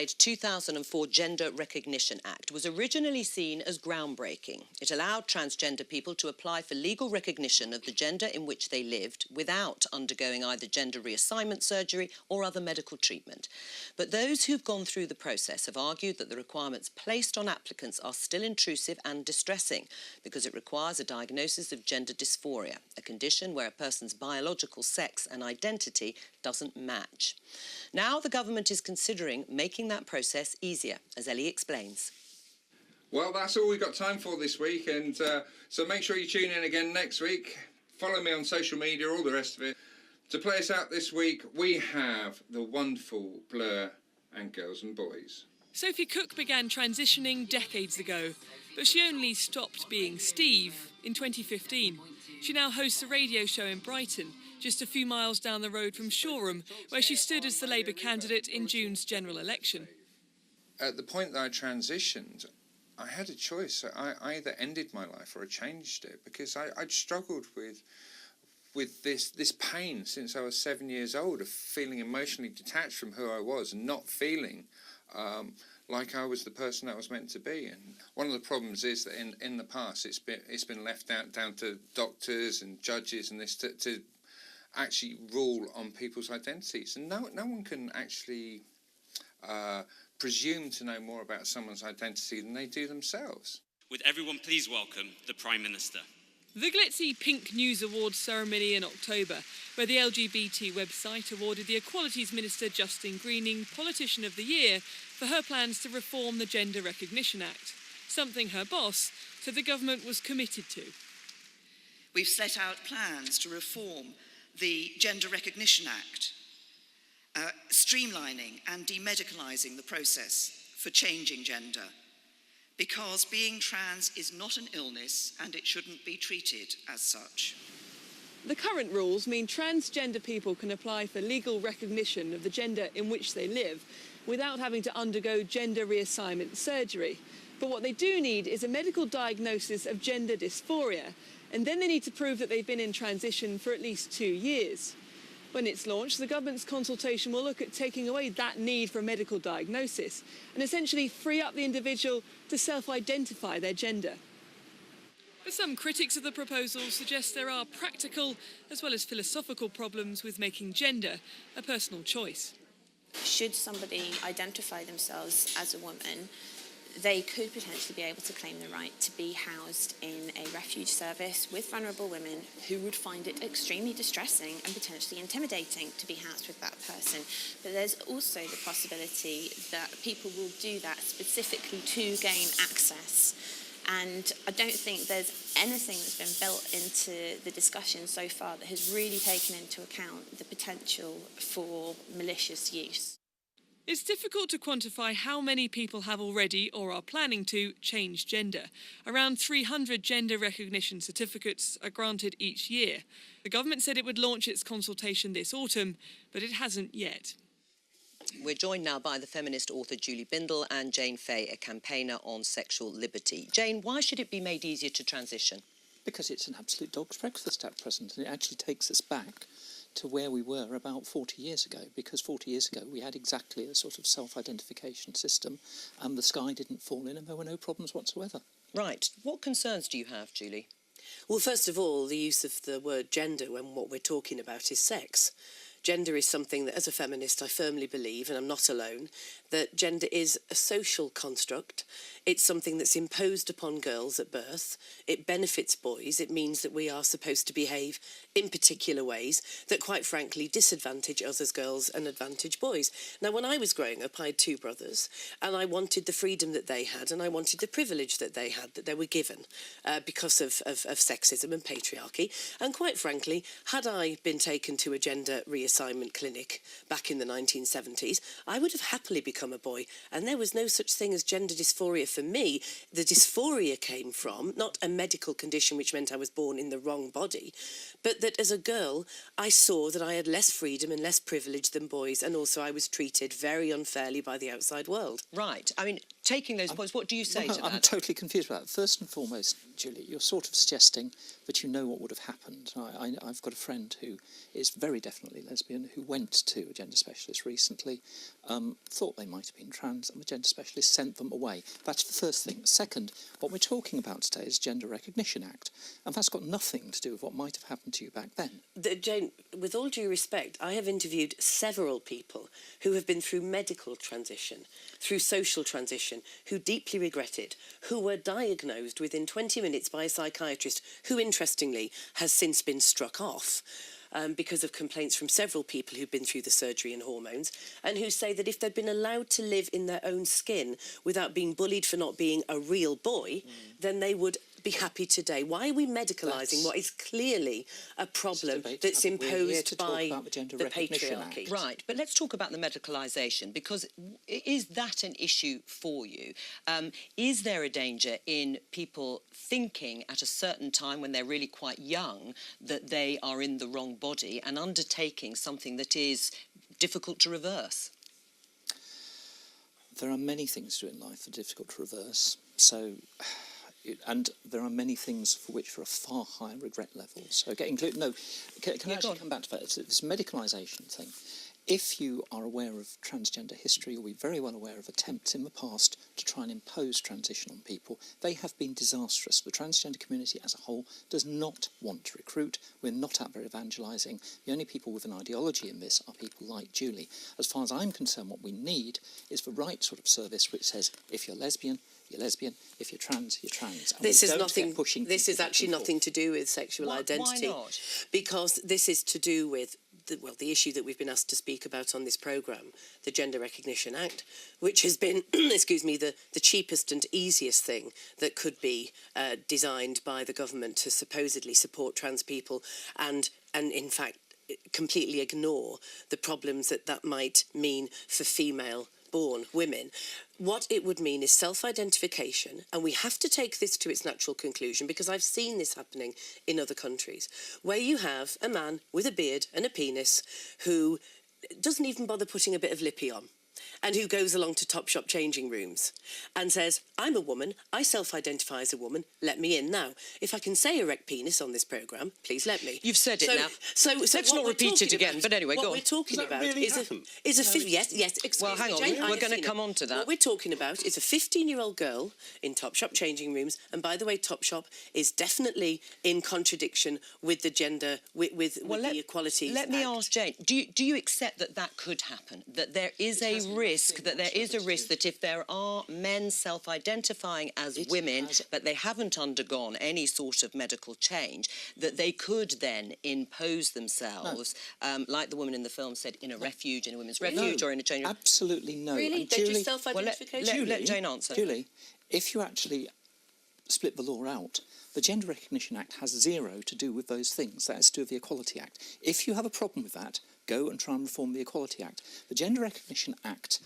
codified 2004 Gender Recognition Act was originally seen as groundbreaking. It allowed transgender people to apply for legal recognition of the gender in which they lived without undergoing either gender reassignment surgery or other medical treatment. But those who've gone through the process have argued that the requirements placed on applicants are still intrusive and distressing because it requires a diagnosis of gender dysphoria, a condition where a person's biological sex and identity doesn't match. Now the government is considering making that process easier, as Ellie explains. Well, that's all we've got time for this week, and so make sure you tune in again next week. Follow me on social media, all the rest of it. To play us out this week, we have the wonderful Blur and Girls and Boys. Sophie Cook began transitioning decades ago, but she only stopped being Steve in 2015. She now hosts a radio show in Brighton, just a few miles down the road from Shoreham, where she stood as the Labour candidate in June's general election. At the point that I transitioned, I had a choice. I either ended my life or I changed it, because I'd struggled with this pain since I was 7 years old, of feeling emotionally detached from who I was and not feeling like I was the person I was meant to be. And one of the problems is that in the past it's been left down to doctors and judges and this to actually rule on people's identities, and no one can actually presume to know more about someone's identity than they do themselves. Would everyone please welcome the Prime Minister. The glitzy Pink News Awards ceremony in October, where the LGBT website awarded the Equalities Minister Justine Greening Politician of the Year for her plans to reform the Gender Recognition Act, something her boss said the government was committed to. We've set out plans to reform the Gender Recognition Act, streamlining and demedicalising the process for changing gender, because being trans is not an illness and it shouldn't be treated as such. The current rules mean transgender people can apply for legal recognition of the gender in which they live without having to undergo gender reassignment surgery. But what they do need is a medical diagnosis of gender dysphoria, and then they need to prove that they've been in transition for at least 2 years. When it's launched, the government's consultation will look at taking away that need for a medical diagnosis and essentially free up the individual to self-identify their gender. But some critics of the proposal suggest there are practical as well as philosophical problems with making gender a personal choice. Should somebody identify themselves as a woman, they could potentially be able to claim the right to be housed in a refuge service with vulnerable women who would find it extremely distressing and potentially intimidating to be housed with that person. But there's also the possibility that people will do that specifically to gain access. And I don't think there's anything that's been built into the discussion so far that has really taken into account the potential for malicious use. It's difficult to quantify how many people have already or are planning to change gender. Around 300 gender recognition certificates are granted each year. The government said it would launch its consultation this autumn, but it hasn't yet. We're joined now by the feminist author Judy Bindel and Jane Fay, a campaigner on sexual liberty. Jane, why should it be made easier to transition? Because it's an absolute dog's breakfast at present, and it actually takes us back to where we were about 40 years ago, because 40 years ago we had exactly a sort of self-identification system and the sky didn't fall in and there were no problems whatsoever. Right. What concerns do you have, Julie? Well, first of all, the use of the word gender when what we're talking about is sex. Gender is something that, as a feminist, I firmly believe, and I'm not alone, that gender is a social construct. It's something that's imposed upon girls at birth. It benefits boys. It means that we are supposed to behave in particular ways that, quite frankly, disadvantage us as girls and advantage boys. Now, when I was growing up, I had two brothers, and I wanted the freedom that they had, and I wanted the privilege that they had, that they were given, because of sexism and patriarchy. And quite frankly, had I been taken to a gender reassignment clinic back in the 1970s, I would have happily become a boy, and there was no such thing as gender dysphoria for me. The dysphoria came from not a medical condition which meant I was born in the wrong body, but that as a girl I saw that I had less freedom and less privilege than boys, and also I was treated very unfairly by the outside world. Right. I mean, taking those points, what do you say to that? I'm totally confused about that. First and foremost, Julie, you're sort of suggesting that you know what would have happened. I've got a friend who is very definitely lesbian. lesbian who went to a gender specialist recently, thought they might have been trans, and the gender specialist sent them away. That's the first thing. Second, what we're talking about today is Gender Recognition Act, and that's got nothing to do with what might have happened to you back then. Jane, with all due respect, I have interviewed several people who have been through medical transition, through social transition, who deeply regret it, who were diagnosed within 20 minutes by a psychiatrist who, interestingly, has since been struck off because of complaints from several people who've been through the surgery and hormones, and who say that if they'd been allowed to live in their own skin without being bullied for not being a real boy, then they would be happy today. Why are we medicalising what is clearly a problem that's imposed by the patriarchy? Right, but let's talk about the medicalisation, because is that an issue for you? Is there a danger in people thinking at a certain time when they're really quite young that they are in the wrong body and undertaking something that is difficult to reverse? There are many things to do in life that are difficult to reverse, so... And there are many things for which there are far higher regret levels. Okay, can I actually come back to that? It's this medicalisation thing. If you are aware of transgender history, you'll be very well aware of attempts in the past to try and impose transition on people. They have been disastrous. The transgender community as a whole does not want to recruit. We're not out there evangelising. The only people with an ideology in this are people like Julie. As far as I'm concerned, what we need is the right sort of service which says, if you're lesbian, you're lesbian. If you're trans, you're trans. And this is nothing. This is actually nothing to do with sexual identity. Why not? Because this is to do with the issue that we've been asked to speak about on this programme, the Gender Recognition Act, which has been, excuse me, the cheapest and easiest thing that could be designed by the government to supposedly support trans people, and in fact completely ignore the problems that might mean for female-born women. What it would mean is self-identification, and we have to take this to its natural conclusion because I've seen this happening in other countries, where you have a man with a beard and a penis who doesn't even bother putting a bit of lippy on, and who goes along to Topshop changing rooms and says, I'm a woman, I self-identify as a woman, let me in now. If I can say erect penis on this programme, please let me. You've said it now. So let's not repeat it again, but anyway, go on. What we're talking about is yes, excuse well, hang on, me, Jane, we're going to come on to that. What we're talking about is a 15-year-old girl in Topshop changing rooms, and by the way, Topshop is definitely in contradiction with the gender, with the Equality Act. Let me ask Jane, do you accept that could happen, that there is a risk, that if there are men self-identifying as women, but they haven't undergone any sort of medical change, that they could then impose themselves, like the woman in the film said, in a refuge, in a women's refuge, or in a change room? Absolutely no. Really? They're just self-identification? Let Jane answer. Julie, if you actually split the law out, the Gender Recognition Act has zero to do with those things. That is to do with the Equality Act. If you have a problem with that, go and try and reform the Equality Act. The Gender Recognition Act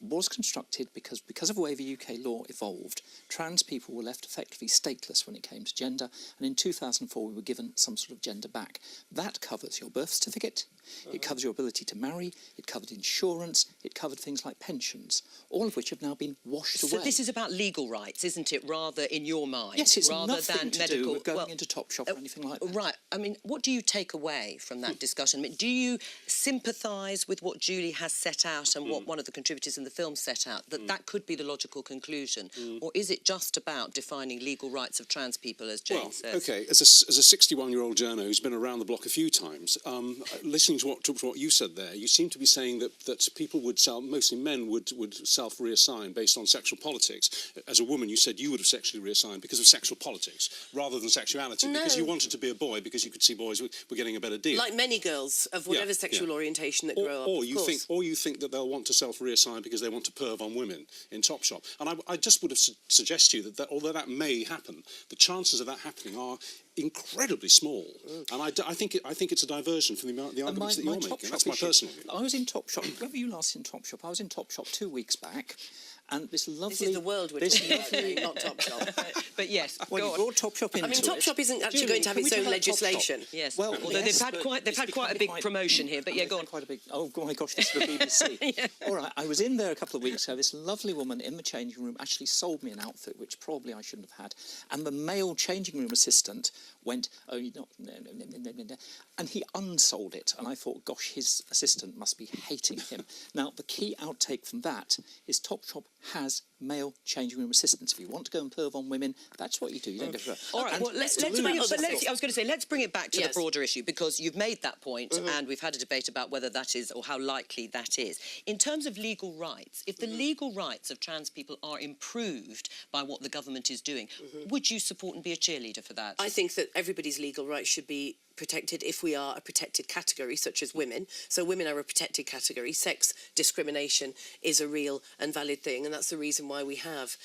was constructed because of the way the UK law evolved. Trans people were left effectively stateless when it came to gender, and in 2004 we were given some sort of gender back. That covers your birth certificate, it covers your ability to marry, it covered insurance, it covered things like pensions, all of which have now been washed away. So this is about legal rights, isn't it, rather in your mind? Yes, it's rather nothing than to medical do with going into Topshop or anything like that. Right. I mean, what do you take away from that discussion? I mean, do you sympathise with what Julie has set out and what one of the contributors in the film set out, that could be the logical conclusion? Or is it just about defining legal rights of trans people, as Jane says? OK, as a 61-year-old journo who's been around the block a few times, listening to what you said there, you seem to be saying that people would mostly men would self-reassign based on sexual politics. As a woman, you said you would have sexually reassigned because of sexual politics rather than sexuality, because you wanted to be a boy because you could see boys were getting a better deal. Like many girls of whatever sexual orientation that grow up, or you think that they'll want to self-reassign because they want to perv on women in Topshop. And I just would have suggest to you that although that may happen, the chances of that happening are incredibly small. And I think it's a diversion from the arguments that you're making. That's my personal view. I was in Topshop. Where were you last in Topshop? I was in Topshop 2 weeks back. And this lovely... This is the world we're talking about, not Topshop. But yes, well, you brought Topshop into it. Topshop isn't actually going to have its own legislation. Yes, well, although they've had quite a big promotion here, but yeah, go on. Quite a big... Oh, my gosh, this is the BBC. All right, I was in there a couple of weeks ago. This lovely woman in the changing room actually sold me an outfit, which probably I shouldn't have had. And the male changing room assistant went, oh, you're not, no, and he unsold it. And I thought, gosh, his assistant must be hating him. Now, the key outtake from that is Topshop has male changing room assistants. If you want to go and perv on women, that's what you do. You don't go for it. All right, well, let's bring it, but I was going to say, let's bring it back to the broader issue, because you've made that point, and we've had a debate about whether that is, or how likely that is. In terms of legal rights, if the legal rights of trans people are improved by what the government is doing, would you support and be a cheerleader for that? I think that everybody's legal rights should be protected if we are a protected category, such as women. So women are a protected category. Sex discrimination is a real and valid thing, and that's the reason why we have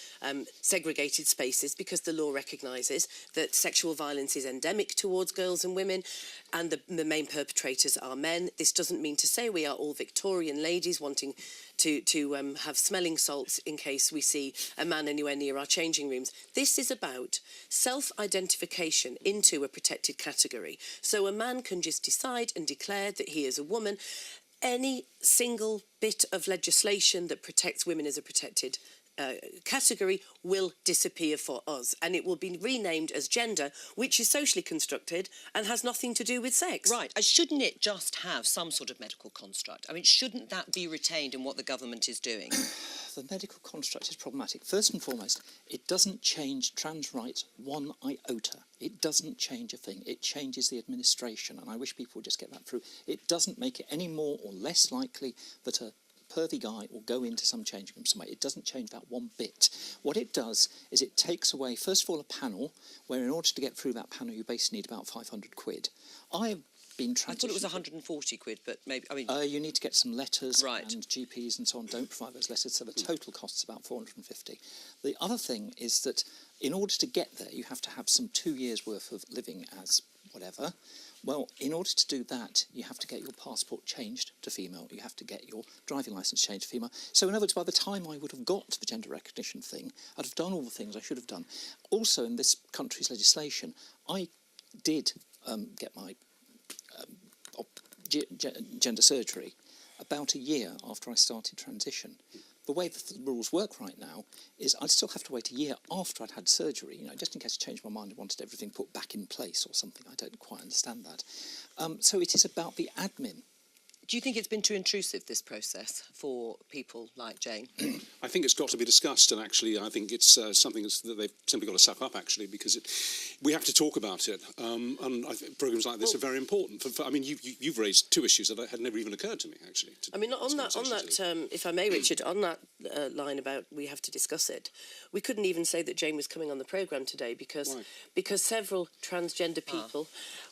segregated spaces, because the law recognises that sexual violence is endemic towards girls and women, and the main perpetrators are men. This doesn't mean to say we are all Victorian ladies wanting to have smelling salts in case we see a man anywhere near our changing rooms. This is about self-identification into a protected category. So a man can just decide and declare that he is a woman. Any single bit of legislation that protects women as a protected category will disappear for us, and it will be renamed as gender, which is socially constructed and has nothing to do with sex. Right. Shouldn't it just have some sort of medical construct? I mean, shouldn't that be retained in what the government is doing? The medical construct is problematic. First and foremost, it doesn't change trans rights one iota. It doesn't change a thing. It changes the administration, and I wish people would just get that through. It doesn't make it any more or less likely that a pervy guy will go into some changing room somewhere. It doesn't change that one bit. What it does is it takes away, first of all, a panel, where in order to get through that panel, you basically need about 500 quid. I've been transitioned. I thought it was 140 quid, but maybe, I mean... you need to get some letters, right, and GPs and so on don't provide those letters, so the total cost is about 450. The other thing is that in order to get there, you have to have some 2 years' worth of living as whatever. Well, in order to do that, you have to get your passport changed to female. You have to get your driving licence changed to female. So, in other words, by the time I would have got to the gender recognition thing, I'd have done all the things I should have done. Also, in this country's legislation, I did get my gender surgery about a year after I started transition. The way the rules work right now is I'd still have to wait a year after I'd had surgery, you know, just in case I changed my mind and wanted everything put back in place or something. I don't quite understand that. So it is about the admin. Do you think it's been too intrusive, this process, for people like Jane? I think it's got to be discussed, and actually I think it's something that they've simply got to suck up, actually, because we have to talk about it. And I think programmes like this are very important. I mean, you've raised two issues that had never even occurred to me, actually. I mean, on that, if I may, Richard, on that line about we have to discuss it, we couldn't even say that Jane was coming on the programme today because several transgender people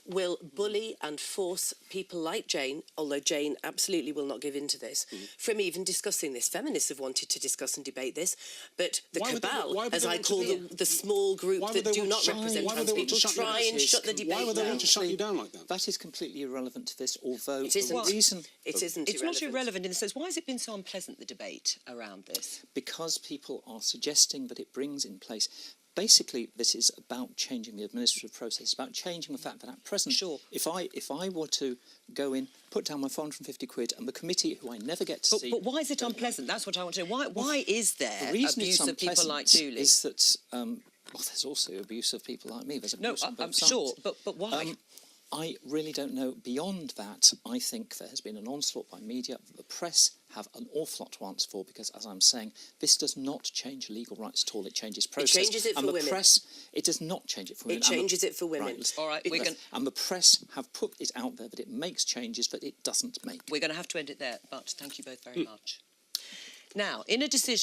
will bully and force people like Jane, although Jane absolutely will not give in to this, from even discussing this. Feminists have wanted to discuss and debate this, but the cabal, as I call the small group that do not represent trans people, try and shut the debate down. Why would they want to shut you down like that? That is completely irrelevant to this, although it isn't. the reason... It's not irrelevant in the sense, why has it been so unpleasant, the debate around this? Because people are suggesting that it brings in place... Basically, this is about changing the administrative process. It's about changing the fact that at present, if I were to go in, put down my 450 quid, and the committee, who I never get to see... But why is it unpleasant? That's what I want to know. Why is there abuse of people like Judy? Is that, well, there's also abuse of people like me. There's abuse on both sides. Sure, but why? I really don't know. Beyond that, I think there has been an onslaught by media. The press have an awful lot to answer for because, as I'm saying, this does not change legal rights at all. It changes process. It changes it for women. And the press, it does not change it for women. It changes it for women. Right, all right, and the press have put it out there that it makes changes that it doesn't make. We're going to have to end it there, but thank you both very much. Now, in a decision...